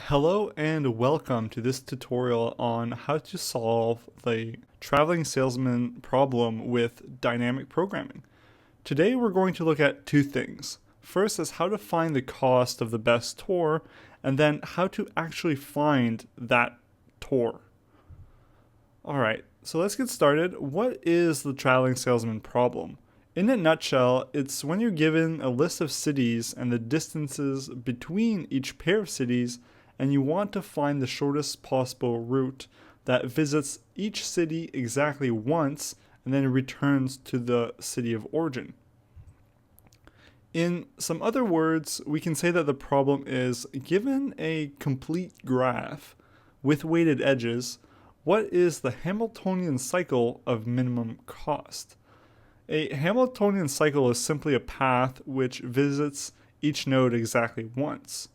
Hello and welcome to this tutorial on how to solve the traveling salesman problem with dynamic programming. Today we're going to look at two things. First is how to find the cost of the best tour, and then how to actually find that tour. Alright, so let's get started. What is the traveling salesman problem? In a nutshell, it's when you're given a list of cities and the distances between each pair of cities, and you want to find the shortest possible route that visits each city exactly once and then returns to the city of origin. In some other words, we can say that the problem is, given a complete graph with weighted edges, what is the Hamiltonian cycle of minimum cost? A Hamiltonian cycle is simply a path which visits each node exactly once.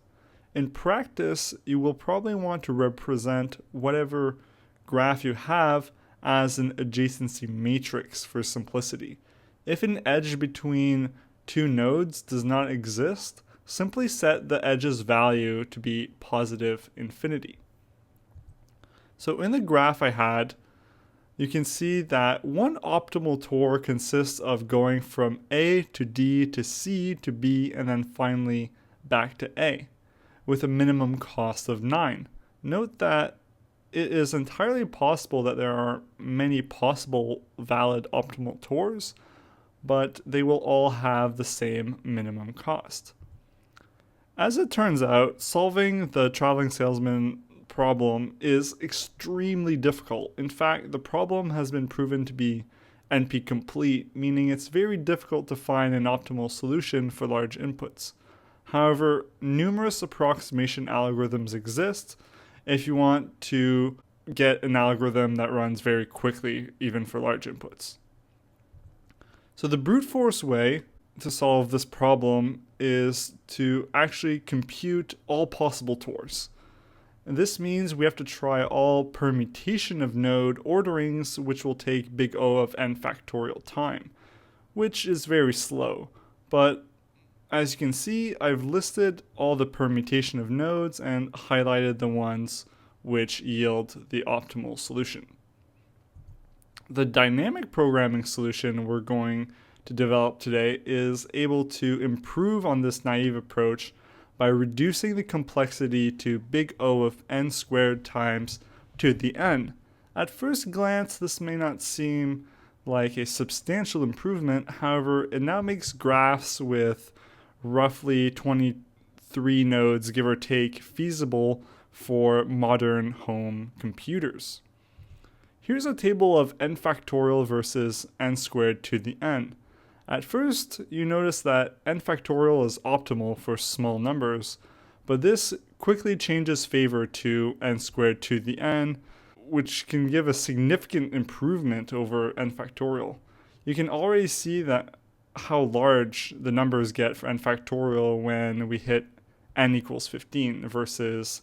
In practice, you will probably want to represent whatever graph you have as an adjacency matrix for simplicity. If an edge between two nodes does not exist, simply set the edge's value to be positive infinity. So in the graph I had, you can see that one optimal tour consists of going from A to D to C to B and then finally back to A, with a minimum cost of 9. Note that it is entirely possible that there are many possible valid optimal tours, but they will all have the same minimum cost. As it turns out, solving the traveling salesman problem is extremely difficult. In fact, the problem has been proven to be NP complete, meaning it's very difficult to find an optimal solution for large inputs. However, numerous approximation algorithms exist if you want to get an algorithm that runs very quickly, even for large inputs. So the brute force way to solve this problem is to actually compute all possible tours. And this means we have to try all permutation of node orderings, which will take big O of n factorial time, which is very slow. But as you can see, I've listed all the permutation of nodes and highlighted the ones which yield the optimal solution. The dynamic programming solution we're going to develop today is able to improve on this naive approach by reducing the complexity to big O of n squared times to the n. At first glance, this may not seem like a substantial improvement. However, it now makes graphs with roughly 23 nodes, give or take, feasible for modern home computers. Here's a table of n factorial versus n squared to the n. At first, you notice that n factorial is optimal for small numbers, but this quickly changes favor to n squared to the n, which can give a significant improvement over n factorial. You can already see that how large the numbers get for n factorial when we hit n equals 15 versus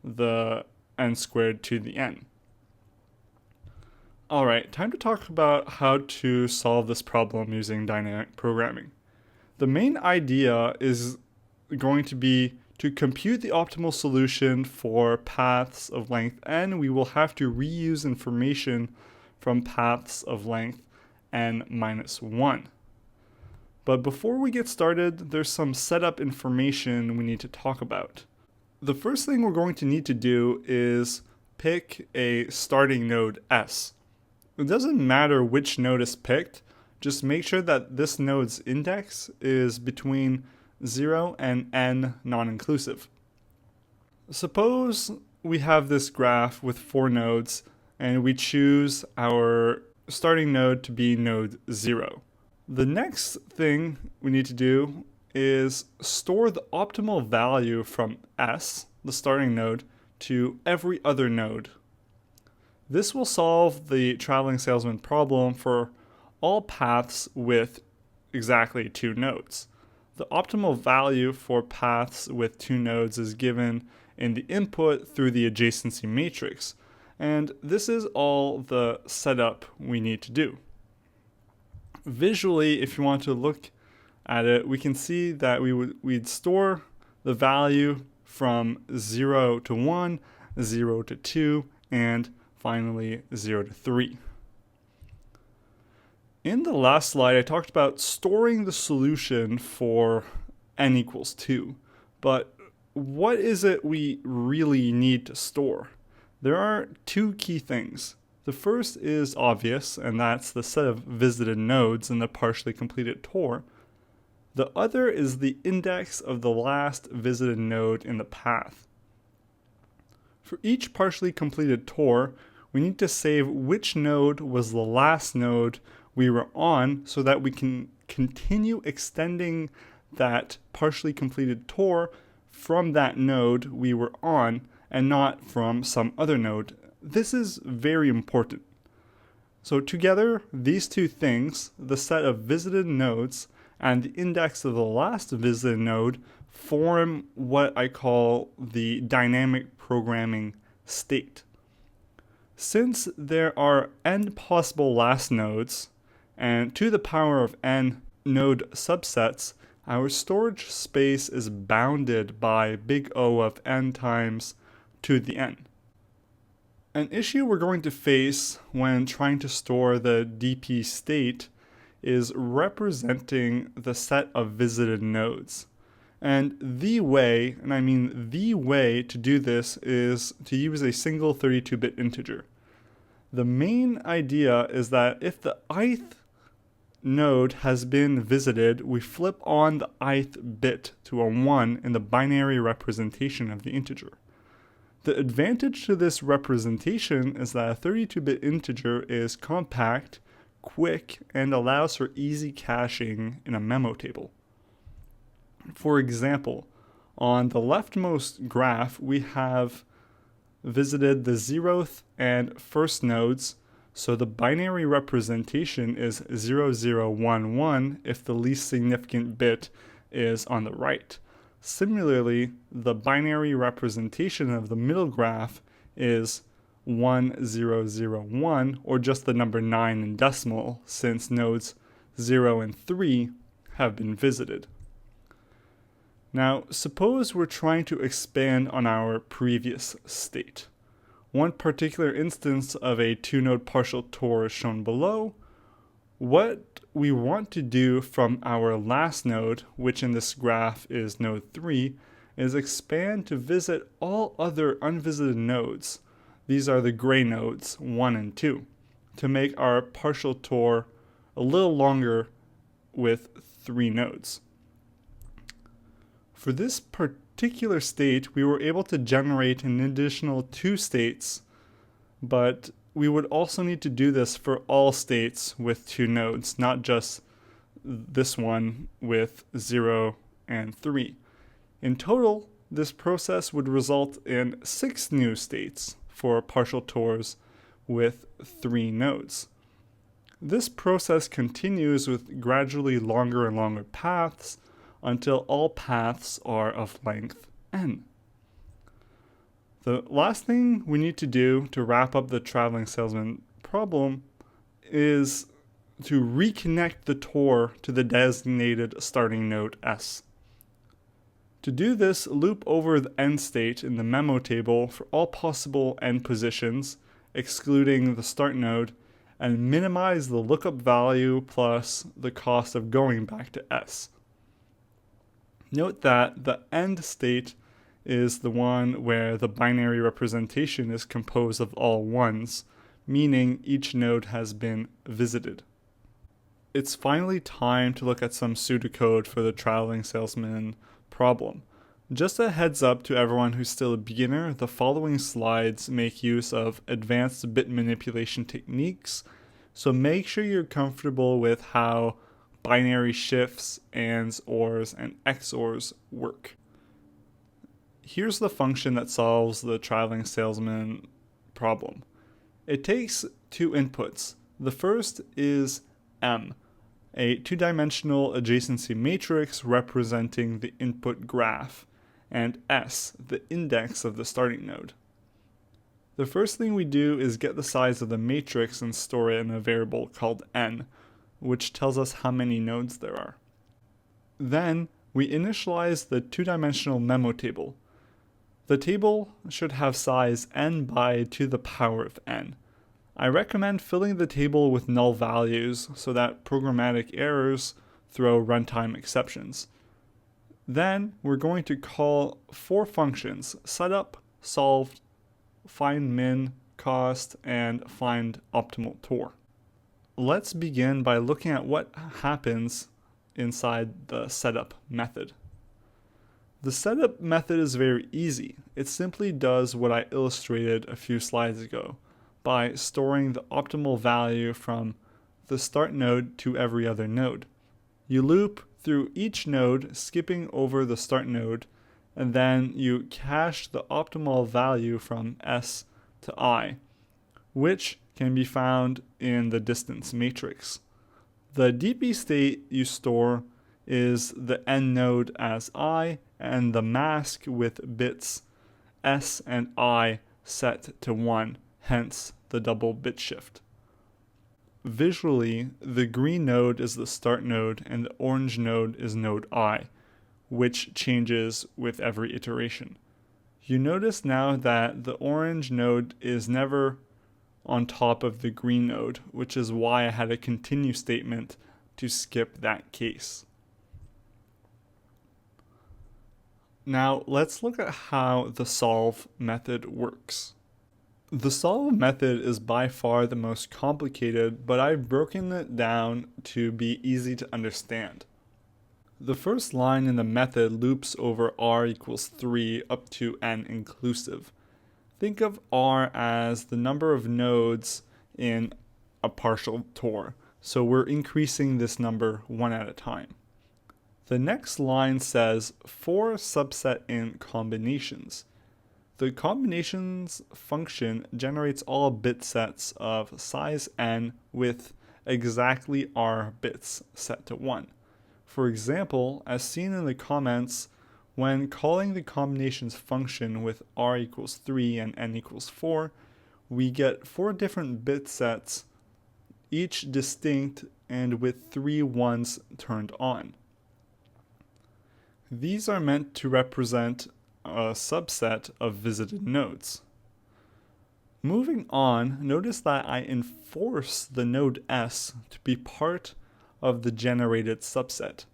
the n squared to the n. Alright, time to talk about how to solve this problem using dynamic programming. The main idea is going to be to compute the optimal solution for paths of length n. We will have to reuse information from paths of length n minus 1. But before we get started, there's some setup information we need to talk about. The first thing we're going to need to do is pick a starting node S. It doesn't matter which node is picked, just make sure that this node's index is between 0 and n non-inclusive. Suppose we have this graph with 4 nodes and we choose our starting node to be node 0. The next thing we need to do is store the optimal value from S, the starting node, to every other node. This will solve the traveling salesman problem for all paths with exactly 2 nodes. The optimal value for paths with 2 nodes is given in the input through the adjacency matrix, and this is all the setup we need to do. Visually, if you want to look at it, we can see that we'd store the value from 0 to 1, 0 to 2, and finally 0 to 3. In the last slide, I talked about storing the solution for n equals 2, but what is it we really need to store? There are two key things. The first is obvious, and that's the set of visited nodes in the partially completed tour. The other is the index of the last visited node in the path. For each partially completed tour, we need to save which node was the last node we were on so that we can continue extending that partially completed tour from that node we were on and not from some other node. This is very important. So together, these two things, the set of visited nodes and the index of the last visited node, form what I call the dynamic programming state. Since there are n possible last nodes, and to the power of n node subsets, our storage space is bounded by big O of n times to the n. An issue we're going to face when trying to store the DP state is representing the set of visited nodes. And the way, and I mean the way to do this is to use a single 32-bit integer. The main idea is that if the ith node has been visited, we flip on the ith bit to a 1 in the binary representation of the integer. The advantage to this representation is that a 32-bit integer is compact, quick, and allows for easy caching in a memo table. For example, on the leftmost graph, we have visited the 0th and 1st nodes, so the binary representation is 0011 if the least significant bit is on the right. Similarly, the binary representation of the middle graph is 1001, or just the number 9 in decimal, since nodes 0 and 3 have been visited. Now, suppose we're trying to expand on our previous state. One particular instance of a two-node partial tour is shown below. What we want to do from our last node, which in this graph is node 3, is expand to visit all other unvisited nodes. These are the gray nodes, 1 and 2, to make our partial tour a little longer with 3 nodes. For this particular state, we were able to generate an additional 2 states, but we would also need to do this for all states with 2 nodes, not just this one with 0 and 3. In total, this process would result in 6 new states for partial tours with 3 nodes. This process continues with gradually longer and longer paths until all paths are of length n. The last thing we need to do to wrap up the traveling salesman problem is to reconnect the tour to the designated starting node S. To do this, loop over the end state in the memo table for all possible end positions, excluding the start node, and minimize the lookup value plus the cost of going back to S. Note that the end state is the one where the binary representation is composed of all ones, meaning each node has been visited. It's finally time to look at some pseudocode for the traveling salesman problem. Just a heads up to everyone who's still a beginner, the following slides make use of advanced bit manipulation techniques, so make sure you're comfortable with how binary shifts, ands, ors, and XORs work. Here's the function that solves the traveling salesman problem. It takes 2 inputs. The first is M, a 2-dimensional adjacency matrix representing the input graph, and S, the index of the starting node. The first thing we do is get the size of the matrix and store it in a variable called n, which tells us how many nodes there are. Then we initialize the 2-dimensional memo table. The table should have size n by to the power of n. I recommend filling the table with null values so that programmatic errors throw runtime exceptions. Then we're going to call 4 functions: setup, solve, find min, cost, and find optimal tor. Let's begin by looking at what happens inside the setup method. The setup method is very easy. It simply does what I illustrated a few slides ago by storing the optimal value from the start node to every other node. You loop through each node, skipping over the start node, and then you cache the optimal value from S to I, which can be found in the distance matrix. The DP state you store is the n node as I and the mask with bits S and I set to 1, hence the double bit shift. Visually, the green node is the start node and the orange node is node I, which changes with every iteration. You notice now that the orange node is never on top of the green node, which is why I had a continue statement to skip that case. Now let's look at how the solve method works. The solve method is by far the most complicated, but I've broken it down to be easy to understand. The first line in the method loops over r equals 3 up to n inclusive. Think of r as the number of nodes in a partial tor, so we're increasing this number one at a time. The next line says for subset in combinations. The combinations function generates all bit sets of size n with exactly r bits set to 1. For example, as seen in the comments, when calling the combinations function with r equals 3 and n equals 4, we get 4 different bit sets, each distinct and with 3 ones turned on. These are meant to represent a subset of visited nodes. Moving on, notice that I enforce the node S to be part of the generated subset.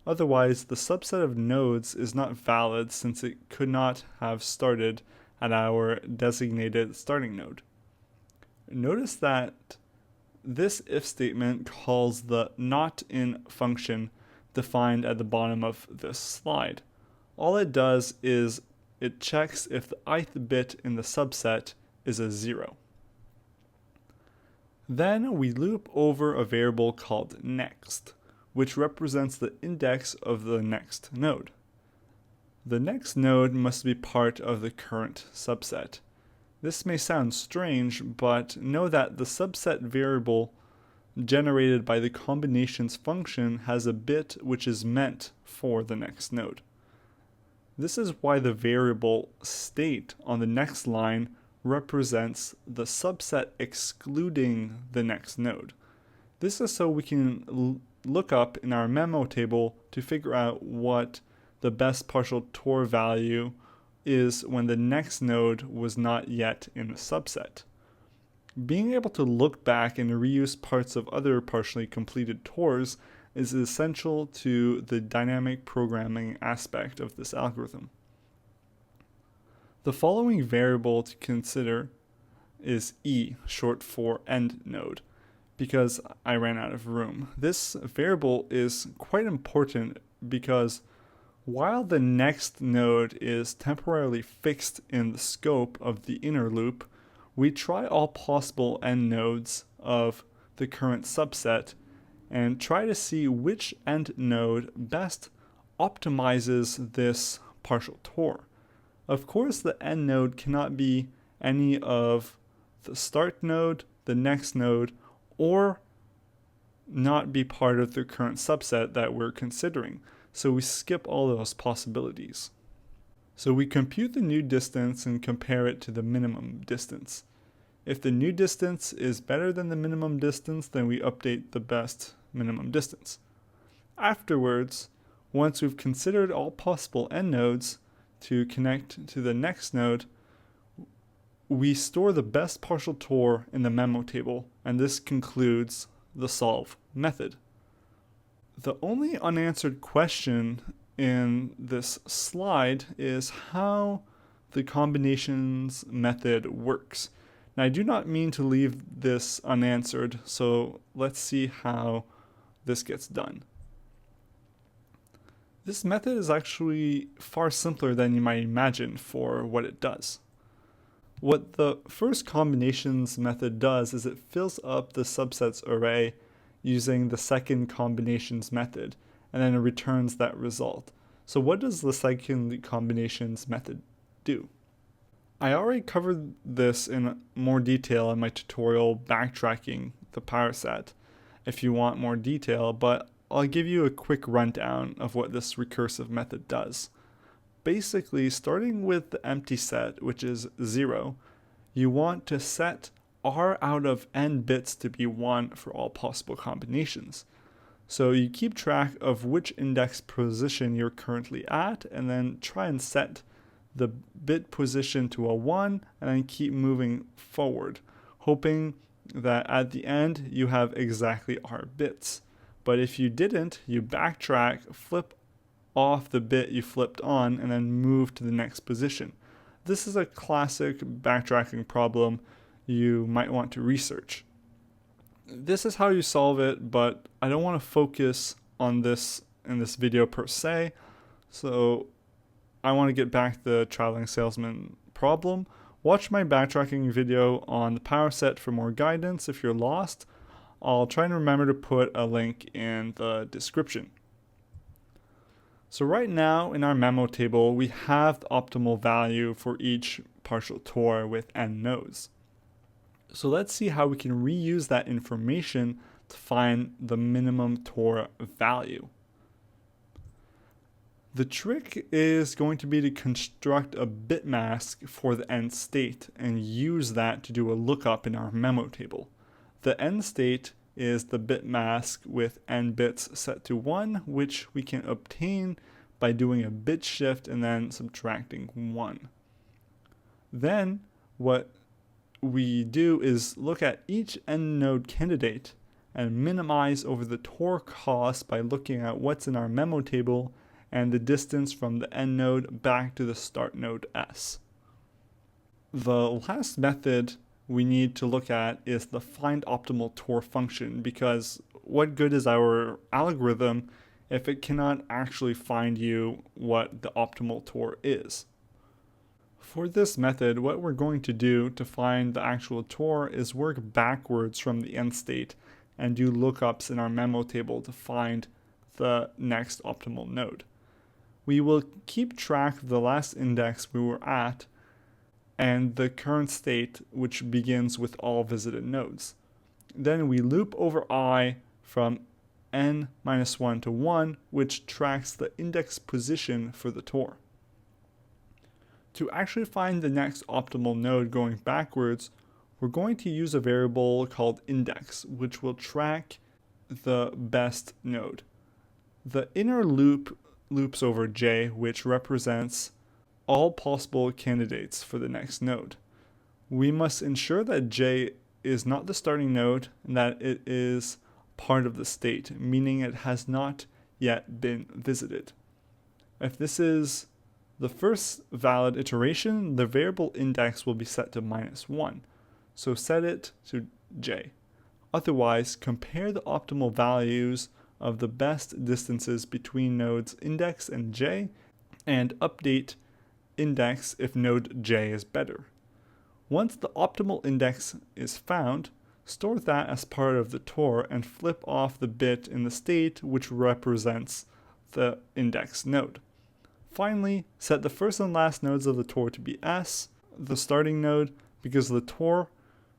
Otherwise, the subset of nodes is not valid since it could not have started at our designated starting node. Notice that this if statement calls the not in function defined at the bottom of this slide. All it does is it checks if the ith bit in the subset is a 0. Then we loop over a variable called next, which represents the index of the next node. The next node must be part of the current subset. This may sound strange, but know that the subset variable generated by the combinations function has a bit which is meant for the next node. This is why the variable state on the next line represents the subset excluding the next node. This is so we can look up in our memo table to figure out what the best partial tor value is when the next node was not yet in the subset. Being able to look back and reuse parts of other partially completed tors is essential to the dynamic programming aspect of this algorithm. The following variable to consider is E, short for end node, because I ran out of room. This variable is quite important because while the next node is temporarily fixed in the scope of the inner loop, we try all possible end nodes of the current subset and try to see which end node best optimizes this partial tor. Of course, the end node cannot be any of the start node, the next node, or not be part of the current subset that we're considering. So we skip all those possibilities. So we compute the new distance and compare it to the minimum distance. If the new distance is better than the minimum distance, then we update the best minimum distance. Afterwards, once we've considered all possible end nodes, to connect to the next node, we store the best partial tour in the memo table, and this concludes the solve method. The only unanswered question in this slide is how the combinations method works. Now, I do not mean to leave this unanswered, so let's see how this gets done. This method is actually far simpler than you might imagine for what it does. What the first combinations method does is it fills up the subsets array using the second combinations method, and then it returns that result. So what does the second combinations method do? I already covered this in more detail in my tutorial backtracking the Powerset if you want more detail, but I'll give you a quick rundown of what this recursive method does. Basically, starting with the empty set, which is 0, you want to set r out of n bits to be 1 for all possible combinations. So you keep track of which index position you're currently at, and then try and set the bit position to a 1, and then keep moving forward, hoping that at the end you have exactly r bits. But if you didn't, you backtrack, flip off the bit you flipped on, and then move to the next position. This is a classic backtracking problem you might want to research. This is how you solve it, but I don't want to focus on this in this video per se, so I want to get back to the traveling salesman problem. Watch my backtracking video on the Powerset for more guidance if you're lost. I'll try and remember to put a link in the description. So right now in our memo table, we have the optimal value for each partial tour with n nodes. So let's see how we can reuse that information to find the minimum tour value. The trick is going to be to construct a bit mask for the end state and use that to do a lookup in our memo table. The end state is the bit mask with n bits set to 1, which we can obtain by doing a bit shift and then subtracting 1. Then what we do is look at each end node candidate and minimize over the tour cost by looking at what's in our memo table and the distance from the end node back to the start node S. The last method we need to look at is the find optimal tour function, because what good is our algorithm if it cannot actually find you what the optimal tour is? For this method, what we're going to do to find the actual tour is work backwards from the end state and do lookups in our memo table to find the next optimal node. We will keep track of the last index we were at and the current state, which begins with all visited nodes. Then we loop over I from n-1 to 1, which tracks the index position for the tour. To actually find the next optimal node going backwards, we're going to use a variable called index, which will track the best node. The inner loop loops over j, which represents all possible candidates for the next node. We must ensure that j is not the starting node and that it is part of the state, meaning it has not yet been visited. If this is the first valid iteration, the variable index will be set to -1. So set it to j. Otherwise, compare the optimal values of the best distances between nodes index and j, and update index if node j is better. Once the optimal index is found, store that as part of the tour and flip off the bit in the state which represents the index node. Finally, set the first and last nodes of the tour to be S, the starting node, because the tour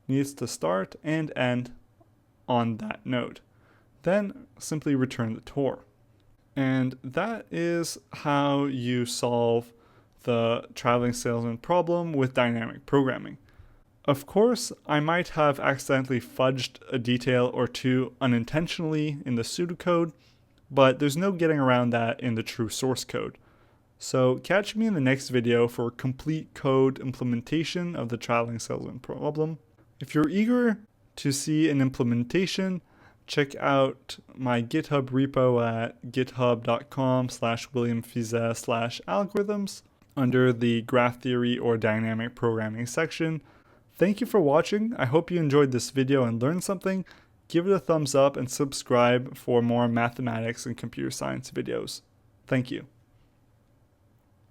needs to start and end on that node. Then simply return the tour. And that is how you solve the traveling salesman problem with dynamic programming. Of course, I might have accidentally fudged a detail or two unintentionally in the pseudocode, but there's no getting around that in the true source code. So catch me in the next video for complete code implementation of the traveling salesman problem. If you're eager to see an implementation, check out my GitHub repo at github.com/williamfize/algorithms under the graph theory or dynamic programming section. Thank you for watching. I hope you enjoyed this video and learned something. Give it a thumbs up and subscribe for more mathematics and computer science videos. Thank you.